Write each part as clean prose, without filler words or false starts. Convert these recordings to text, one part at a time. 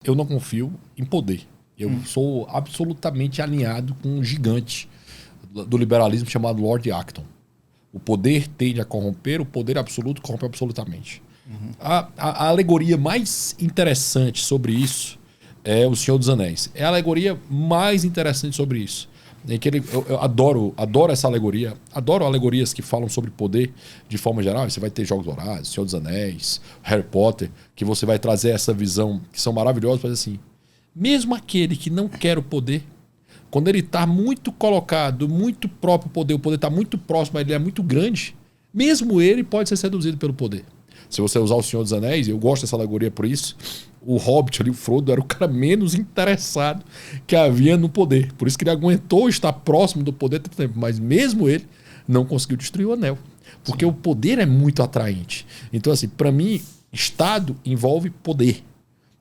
Eu não confio em poder. Eu sou absolutamente alinhado com um gigante do liberalismo chamado Lord Acton. O poder tende a corromper, o poder absoluto corrompe absolutamente. A alegoria mais interessante sobre isso é O Senhor dos Anéis. É a alegoria mais interessante sobre isso. Em que eu adoro essa alegoria. Adoro alegorias que falam sobre poder de forma geral. Você vai ter Jogos Vorazes, Senhor dos Anéis, Harry Potter, que você vai trazer essa visão, que são maravilhosas, mas assim, mesmo aquele que não quer o poder, quando ele está muito colocado, muito próprio poder, o poder está muito próximo, ele é muito grande, mesmo ele pode ser seduzido pelo poder. Se você usar O Senhor dos Anéis, eu gosto dessa alegoria por isso, o Hobbit ali, o Frodo, era o cara menos interessado que havia no poder. Por isso que ele aguentou estar próximo do poder tanto tempo. Mas mesmo ele não conseguiu destruir o anel. Porque o poder é muito atraente. Então, assim, para mim, Estado envolve poder.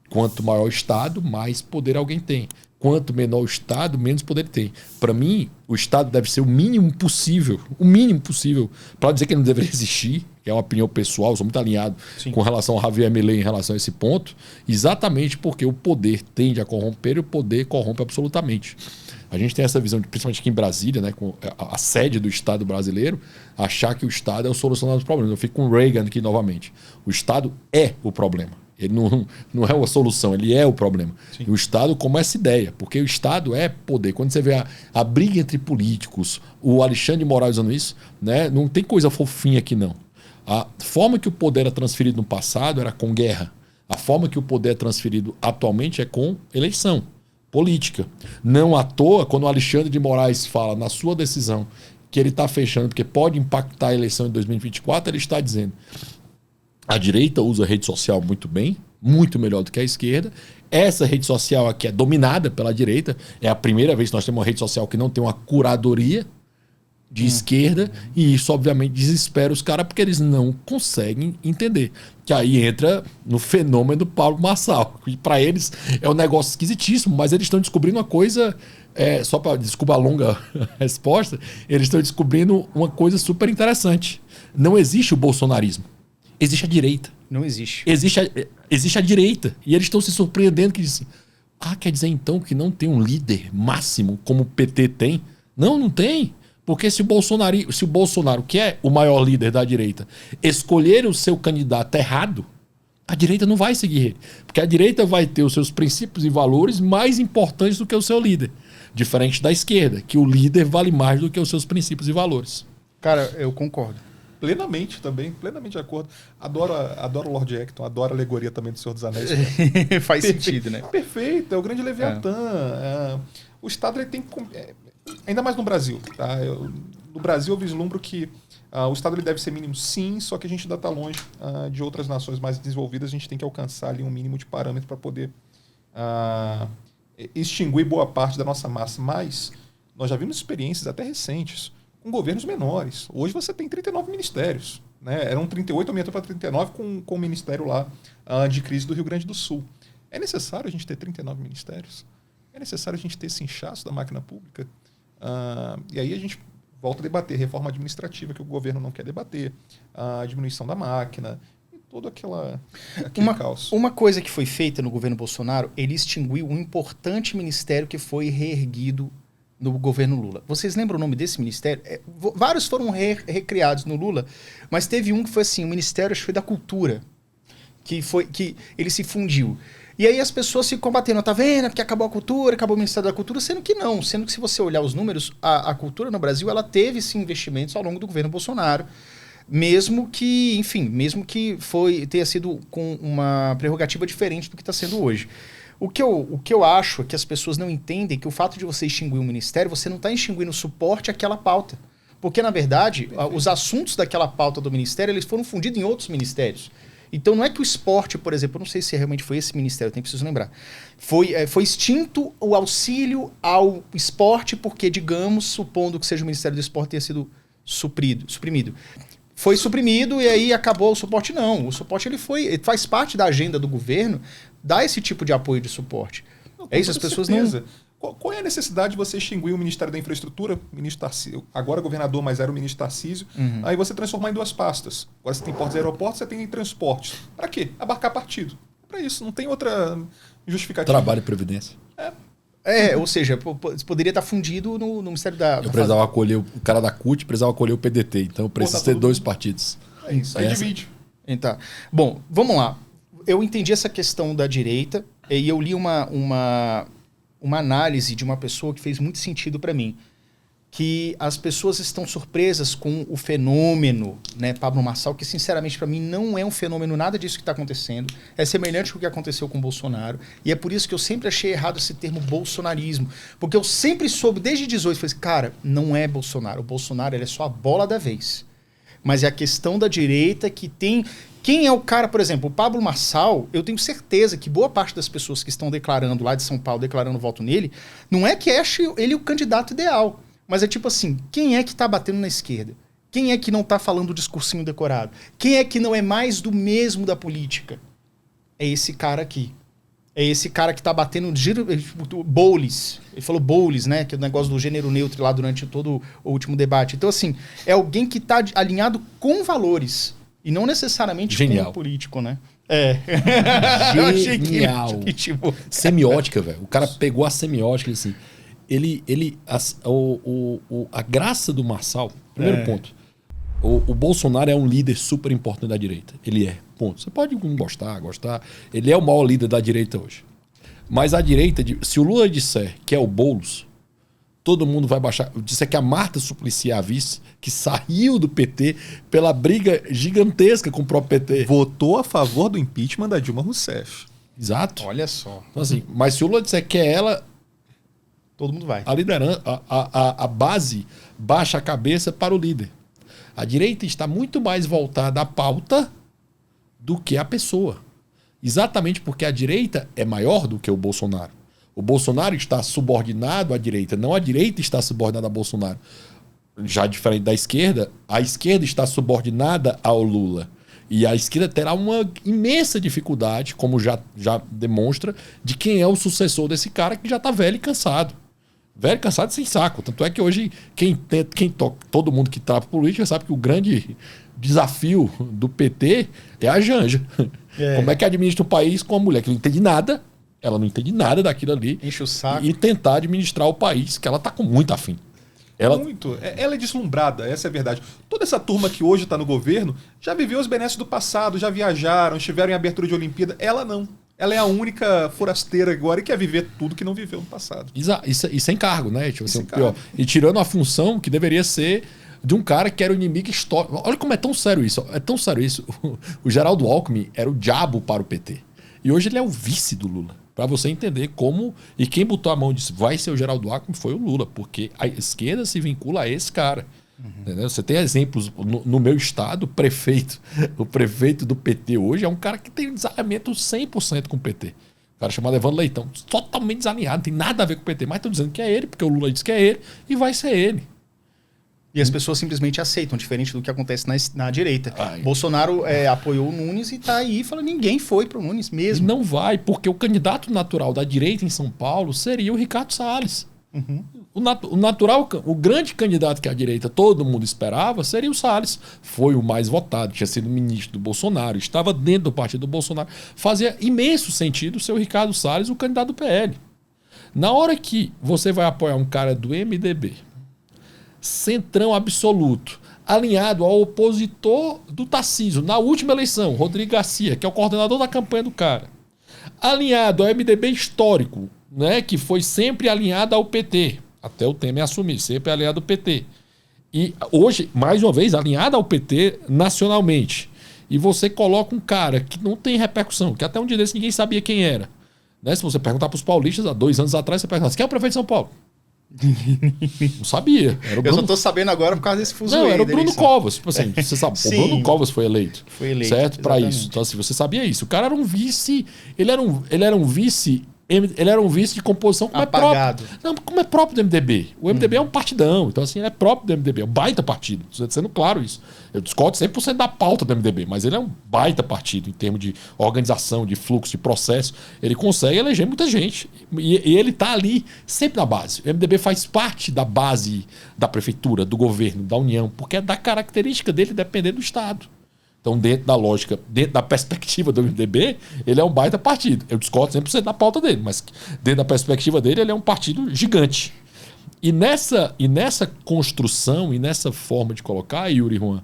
Quanto maior o Estado, mais poder alguém tem. Quanto menor o Estado, menos poder ele tem. Para mim, o Estado deve ser o mínimo possível para dizer que ele não deveria existir, que é uma opinião pessoal, eu sou muito alinhado com relação ao Javier Milei em relação a esse ponto, exatamente porque o poder tende a corromper e o poder corrompe absolutamente. A gente tem essa visão, principalmente aqui em Brasília, né, com a sede do Estado brasileiro, achar que o Estado é o solucionador dos problemas. Eu fico com o Reagan aqui novamente. O Estado é o problema. Ele não é uma solução, ele é o problema. Sim. E o Estado como essa ideia, porque o Estado é poder. Quando você vê a briga entre políticos, o Alexandre de Moraes usando isso, né, não tem coisa fofinha aqui não. A forma que o poder era transferido no passado era com guerra. A forma que o poder é transferido atualmente é com eleição política. Não à toa, quando o Alexandre de Moraes fala na sua decisão que ele está fechando porque pode impactar a eleição em 2024, ele está dizendo: a direita usa a rede social muito bem, muito melhor do que a esquerda. Essa rede social aqui é dominada pela direita. É a primeira vez que nós temos uma rede social que não tem uma curadoria de esquerda. E isso, obviamente, desespera os caras porque eles não conseguem entender. Que aí entra no fenômeno do Pablo Marçal. E para eles é um negócio esquisitíssimo, mas eles estão descobrindo uma coisa... só para, desculpa a longa resposta, eles estão descobrindo uma coisa super interessante. Não existe o bolsonarismo. Existe a direita. Não existe. Existe a direita. E eles estão se surpreendendo que dizem: quer dizer então que não tem um líder máximo como o PT tem? Não tem. Porque se o Bolsonaro, que é o maior líder da direita, escolher o seu candidato errado, a direita não vai seguir ele. Porque a direita vai ter os seus princípios e valores mais importantes do que o seu líder. Diferente da esquerda, que o líder vale mais do que os seus princípios e valores. Cara, eu concordo. Plenamente também, plenamente de acordo. Adoro o Lord Acton, adoro a alegoria também do Senhor dos Anéis. Faz sentido, né? Perfeito, é o grande Leviatã. O Estado ele tem que... ainda mais no Brasil. Tá? No Brasil eu vislumbro que o Estado ele deve ser mínimo sim, só que a gente ainda está longe de outras nações mais desenvolvidas. A gente tem que alcançar ali um mínimo de parâmetro para poder extinguir boa parte da nossa massa. Mas nós já vimos experiências até recentes com governos menores. Hoje você tem 39 ministérios. Né? Eram 38, aumentou para 39 com o ministério lá de crise do Rio Grande do Sul. É necessário a gente ter 39 ministérios? É necessário a gente ter esse inchaço da máquina pública? E aí a gente volta a debater reforma administrativa que o governo não quer debater, a diminuição da máquina e todo aquele caos. Uma coisa que foi feita no governo Bolsonaro, ele extinguiu um importante ministério que foi reerguido no governo Lula. Vocês lembram o nome desse ministério? Vários foram recriados no Lula, mas teve um que foi assim, o Ministério, acho que foi da Cultura, que ele se fundiu. E aí as pessoas ficam combatendo, tá vendo? Porque acabou a cultura, acabou o Ministério da Cultura, sendo que não. Sendo que se você olhar os números, a cultura no Brasil, ela teve sim investimentos ao longo do governo Bolsonaro, mesmo que tenha sido com uma prerrogativa diferente do que está sendo hoje. O que eu acho é que as pessoas não entendem que o fato de você extinguir um ministério, você não está extinguindo o suporte àquela pauta. Porque, na verdade, os assuntos daquela pauta do ministério, eles foram fundidos em outros ministérios. Então não é que o esporte, por exemplo, eu não sei se realmente foi esse ministério, eu preciso lembrar, foi extinto o auxílio ao esporte porque, digamos, supondo que seja o Ministério do Esporte tenha sido suprimido. Foi suprimido e aí acabou o suporte? Não, o suporte ele faz parte da agenda do governo dar esse tipo de apoio de suporte. Não, é isso, as pessoas certeza. não... Qual é a necessidade de você extinguir o Ministério da Infraestrutura, ministro Tarcísio, agora governador, mas era o ministro Tarcísio, aí você transformar em duas pastas. Agora você tem portos e aeroportos, você tem transportes. Para quê? Abarcar partido. para isso. Não tem outra justificativa. Trabalho e previdência. Ou seja, poderia estar fundido no Ministério da... Eu precisava acolher o cara da CUT, precisava acolher o PDT. Então eu preciso ter 2 partidos. É isso, aí divide. Então, bom, vamos lá. Eu entendi essa questão da direita e eu li uma análise de uma pessoa que fez muito sentido para mim. Que as pessoas estão surpresas com o fenômeno, né, Pablo Marçal, que sinceramente para mim não é um fenômeno, nada disso que está acontecendo. É semelhante com o que aconteceu com o Bolsonaro. E é por isso que eu sempre achei errado esse termo bolsonarismo. Porque eu sempre soube, desde 18, falei assim, cara, não é Bolsonaro. O Bolsonaro ele é só a bola da vez. Mas é a questão da direita que tem... Quem é o cara, por exemplo, o Pablo Marçal, eu tenho certeza que boa parte das pessoas que estão declarando lá de São Paulo, declarando voto nele, não é que ache ele o candidato ideal. Mas é tipo assim, quem é que tá batendo na esquerda? Quem é que não tá falando o discursinho decorado? Quem é que não é mais do mesmo da política? É esse cara aqui. É esse cara que tá batendo Boulos. Ele falou Boulos, né? Que é o negócio do gênero neutro lá durante todo o último debate. Então, assim, é alguém que tá alinhado com valores. E não necessariamente Genial. com o político, né? Genial. Que tipo... Semiótica, velho. O cara pegou a semiótica, assim... A graça do Marçal, primeiro ponto, o Bolsonaro é um líder super importante da direita. Ele é, ponto. Você pode gostar, ele é o maior líder da direita hoje. Mas a direita, se o Lula disser que é o Boulos, todo mundo vai baixar. Disser que a Marta Suplicy é a vice, que saiu do PT pela briga gigantesca com o próprio PT. Votou a favor do impeachment da Dilma Rousseff. Exato. Olha só. Então, assim, mas se o Lula disser que é ela... Todo mundo vai. A liderança, a base baixa a cabeça para o líder. A direita está muito mais voltada à pauta do que a pessoa. Exatamente porque a direita é maior do que o Bolsonaro. O Bolsonaro está subordinado à direita, não a direita está subordinada a Bolsonaro. Já diferente da esquerda, a esquerda está subordinada ao Lula. E a esquerda terá uma imensa dificuldade, como já demonstra, de quem é o sucessor desse cara que já está velho e cansado. Velho, cansado e sem saco. Tanto é que hoje, todo mundo que está política sabe que o grande desafio do PT é a Janja. Como é que administra o país com uma mulher que não entende nada, ela não entende nada daquilo ali. Enche o saco. E tentar administrar o país, que ela está com muito afim. Muito. Ela é deslumbrada, essa é a verdade. Toda essa turma que hoje está no governo já viveu os benesses do passado, já viajaram, estiveram em abertura de Olimpíada. Ela não. Ela é a única forasteira agora e quer viver tudo que não viveu no passado. E sem cargo, né? Tipo, assim, cargo. E tirando a função que deveria ser de um cara que era o inimigo histórico. Olha como é tão sério isso. É tão sério isso. O Geraldo Alckmin era o diabo para o PT. E hoje ele é o vice do Lula. Para você entender como... E quem botou a mão e disse vai ser o Geraldo Alckmin foi o Lula. Porque a esquerda se vincula a esse cara. Entendeu? Você tem exemplos no meu estado, o prefeito do PT hoje é um cara que tem desalinhamento 100% com o PT. O cara chamado Evandro Leitão, totalmente desalinhado, não tem nada a ver com o PT, mas estão dizendo que é ele, porque o Lula disse que é ele, e vai ser ele. E as pessoas simplesmente aceitam, diferente do que acontece na direita. Ai. Bolsonaro apoiou o Nunes e tá aí falando, ninguém foi pro Nunes mesmo. E não vai, porque o candidato natural da direita em São Paulo seria o Ricardo Salles. O grande candidato que a direita todo mundo esperava seria o Salles. Foi o mais votado, tinha sido ministro do Bolsonaro, estava dentro do partido do Bolsonaro. Fazia imenso sentido ser o Ricardo Salles, o candidato do PL. Na hora que você vai apoiar um cara do MDB, centrão absoluto, alinhado ao opositor do Tarcísio, na última eleição, Rodrigo Garcia, que é o coordenador da campanha do cara, alinhado ao MDB histórico, né, que foi sempre alinhado ao PT, até o Temer assumir, sempre alinhado ao PT. E hoje, mais uma vez, alinhado ao PT nacionalmente. E você coloca um cara que não tem repercussão, que até um dia desse ninguém sabia quem era. Né? Se você perguntar para os paulistas, há 2 anos atrás, você pergunta, quem é o prefeito de São Paulo? Não sabia. Era o Bruno... Eu só tô sabendo agora por causa desse fuso. Não, era o Bruno Covas. Tipo assim, você sabe, o Bruno Covas foi eleito. Foi eleito. Certo? Para isso. Então, assim, você sabia isso. O cara era um vice. Ele era um vice. Ele era um vice de composição como apagado. É próprio. Não, como é próprio do MDB. O MDB é um partidão. Então, assim, ele é próprio do MDB. É um baita partido. Estou sendo claro isso. Eu discordo 100% da pauta do MDB, mas ele é um baita partido em termos de organização, de fluxo, de processo. Ele consegue eleger muita gente. E ele está ali sempre na base. O MDB faz parte da base da prefeitura, do governo, da União, porque é da característica dele depender do Estado. Então, dentro da lógica, dentro da perspectiva do MDB, ele é um baita partido. Eu discordo 100% da pauta dele, mas dentro da perspectiva dele, ele é um partido gigante. E nessa construção e nessa forma de colocar, Yuri e Juan,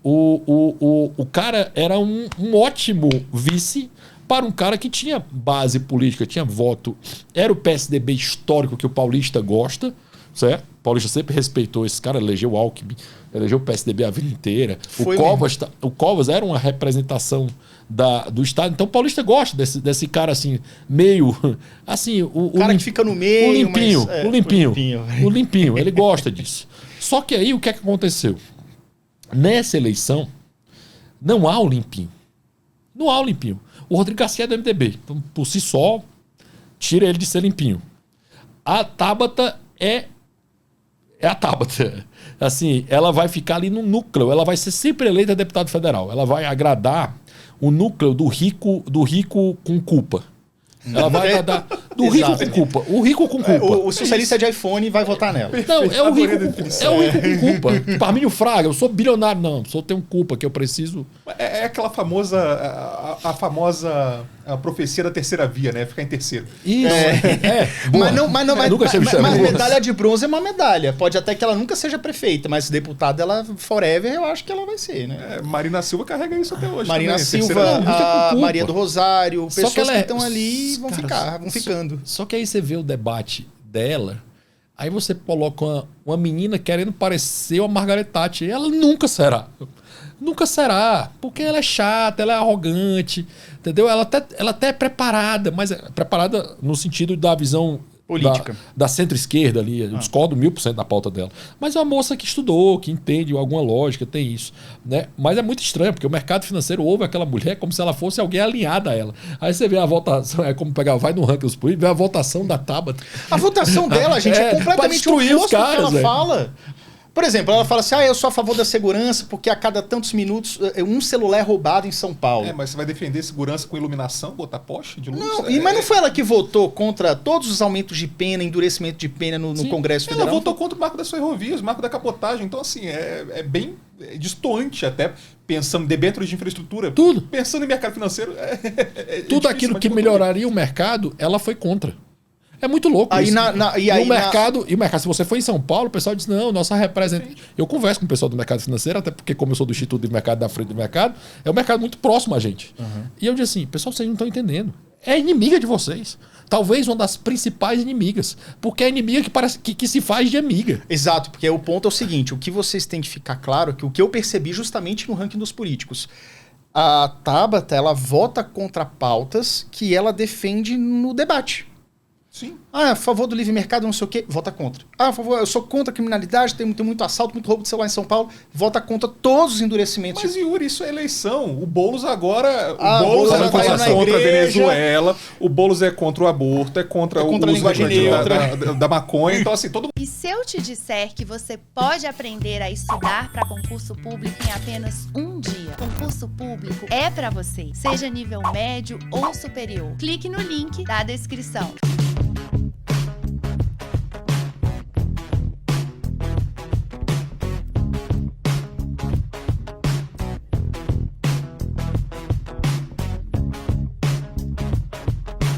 o cara era um ótimo vice para um cara que tinha base política, tinha voto. Era o PSDB histórico que o paulista gosta, certo? O paulista sempre respeitou esse cara, elegeu o Alckmin, elegeu o PSDB a vida inteira. O Covas era uma representação do Estado. Então o paulista gosta desse cara assim, meio... assim, o cara que fica no meio, o limpinho. Ele gosta disso. Só que aí o que é que aconteceu? Nessa eleição, não há o limpinho. Não há o limpinho. O Rodrigo Garcia é do MDB. Então, por si só, tira ele de ser limpinho. A Tabata é a Tabata. Assim, ela vai ficar ali no núcleo. Ela vai ser sempre eleita deputada federal. Ela vai agradar o núcleo do rico com culpa. Ela vai agradar do rico com culpa. O rico com culpa. O socialista de iPhone vai votar nela. Não, é o rico com culpa. Parmínio Fraga, eu sou bilionário. Não, só tenho culpa que eu preciso... É aquela famosa... A famosa profecia da terceira via, né? Ficar em terceiro. Isso. Mas medalha de bronze é uma medalha. Pode até que ela nunca seja prefeita, mas deputada, ela forever, eu acho que ela vai ser, né? Marina Silva carrega isso até hoje. Marina também, Silva, a Maria do Rosário, pessoas que estão ali vão cara, ficando. Só que aí você vê o debate dela, aí você coloca uma menina querendo parecer uma Margaret Thatcher. Ela nunca será. Nunca será, porque ela é chata, ela é arrogante, entendeu? Ela até é preparada, mas é preparada no sentido da visão política da centro-esquerda ali. Eu discordo 1000% da pauta dela. Mas é uma moça que estudou, que entende alguma lógica, tem isso, né? Mas é muito estranho, porque o mercado financeiro ouve aquela mulher como se ela fosse alguém alinhada a ela. Aí você vê a votação, é como pegar, vai no ranking dos políticos, vê a votação da Tabata. A votação dela, gente, é completamente oposto do que ela fala. Por exemplo, ela fala assim, eu sou a favor da segurança porque a cada tantos minutos um celular é roubado em São Paulo. Mas você vai defender segurança com iluminação, botar poste de luz? Não, mas não foi ela que votou contra todos os aumentos de pena, endurecimento de pena no Congresso Federal? Ela votou contra o marco das ferrovias, o marco da cabotagem. Então, assim, é bem distoante até, pensando em debêntures de infraestrutura. Tudo. Pensando em mercado financeiro. Tudo aquilo que melhoraria o mercado, ela foi contra. É muito louco isso. E o mercado, se você for em São Paulo, o pessoal diz, não, nossa representação... Eu converso com o pessoal do mercado financeiro, até porque como eu sou do Instituto de Mercado da Frente do Mercado, é um mercado muito próximo a gente. E eu digo assim, pessoal, vocês não estão entendendo. É inimiga de vocês. Talvez uma das principais inimigas. Porque é inimiga que parece que se faz de amiga. Exato, porque o ponto é o seguinte, o que vocês têm que ficar claro, que o que eu percebi justamente no ranking dos políticos, a Tabata, ela vota contra pautas que ela defende no debate. Sim. A favor do livre mercado, não sei o quê, vota contra. A favor, eu sou contra a criminalidade, tem muito assalto, muito roubo de celular em São Paulo, vota contra todos os endurecimentos. Mas, Yuri, isso é eleição. O Boulos agora... O Boulos é contra a Venezuela, o Boulos é contra o aborto, é contra o a linguagem neutra da maconha. Então, assim, todo mundo... E se eu te disser que você pode aprender a estudar para concurso público em apenas um dia? Concurso público é para você, seja nível médio ou superior. Clique no link da descrição.